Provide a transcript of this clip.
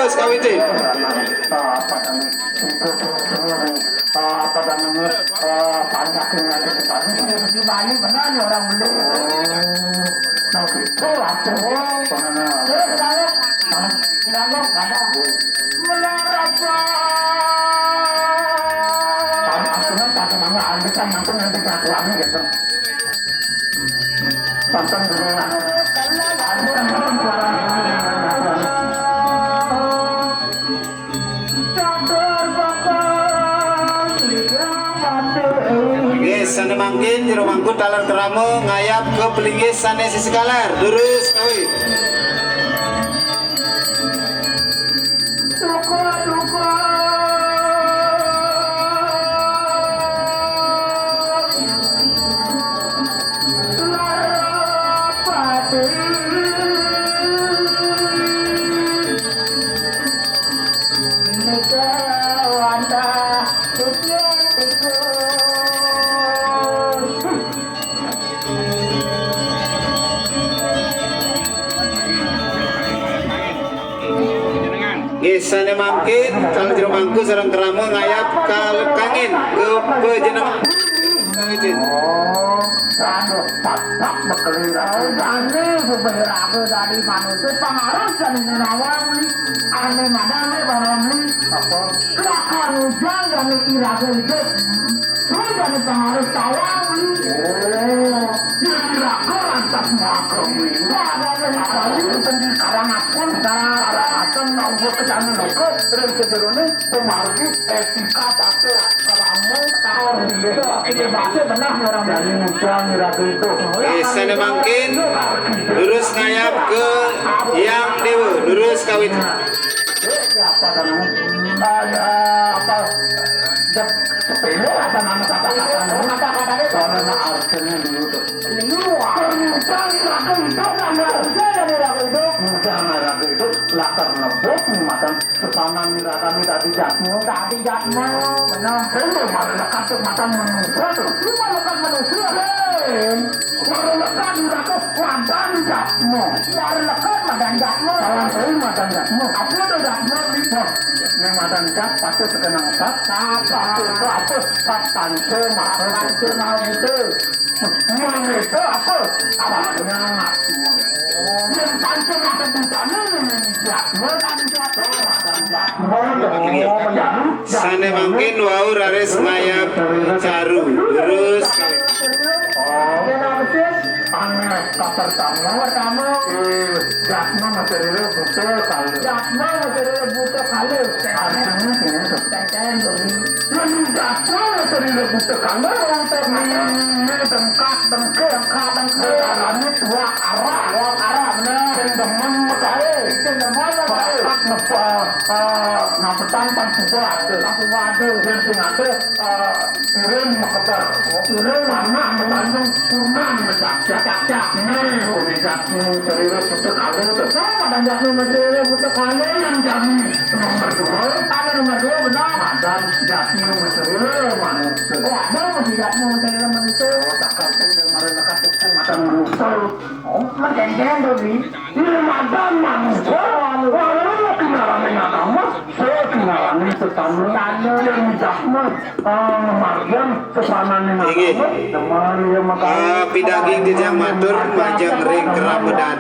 terus kawitin. Apa namanya panjangnya di Bali benar nih orang beli. Nah itu waktu tidak ada melarapa. Artinya satu nama albisan nanti jatuhannya gitu. Tonton dulu lah. Albisan nanti suaranya. Sana mangkin jero mangkut talar keramo ngayap ke pelingis sana sisi kalar durus kawi. Sana mangkin talar jero mangku sareng keramo ngayap ke kangin ke jeneng kawitin. Anu papak bekelirau jane beberapa dari manusia pengaruh jadi nawang li ane mana ne barang li apa kelakar hujan dan iraga hidup sudah nih pengaruh tawang li iraga lantas makam li ada kali sendiri karang apun karang asam nonggo kejana nonggo terus kejerone pemargi etika pakai keramu tahu gitu ini bahasa benar orang dari muncang Sana mangkin lurus ngayap ke yang dewa lurus kawin. Apa namanya? Apa sepele apa nama kata-katanya karena artinya dulu tuh muncang raga hidup dari raga hidup muncang raga hidup latar nebuk makan kesanan raga ini tadi jatmu benar itu malah lekat makan manusia tuh cuma lekat manusia baru lekat raga lamban jatmu baru lekat makan jatmu kawan saya makan jatmu aku udah jatmu lihat ini makan jat pasti terkenal apa panco mau itu itu apa nyangat yang panco makan butanya Sana mangkin wau rares ngayap caru lurus aneh pertama jatma material butuh kali artinya ini yang jatma material butuh kali untuk ini dengke arahnya dua arah benar demen kali nampetan pangsupo ada yang singate turun mekebar turun mana melanjung kurman cak nih jatmu material butuh kali itu ada jatmu material butuh kali yang jamin nomor dua benar ada jatmu material manusia ada masih jatmu material manusia takkan dengan mereka makan manusia menjengkel doi ini makan manusia walau kenalannya kamu saya kenalannya setamu yang jatmu margian sesanannya kamu teman yang makan api daging tidak matur panjang ring kerabedan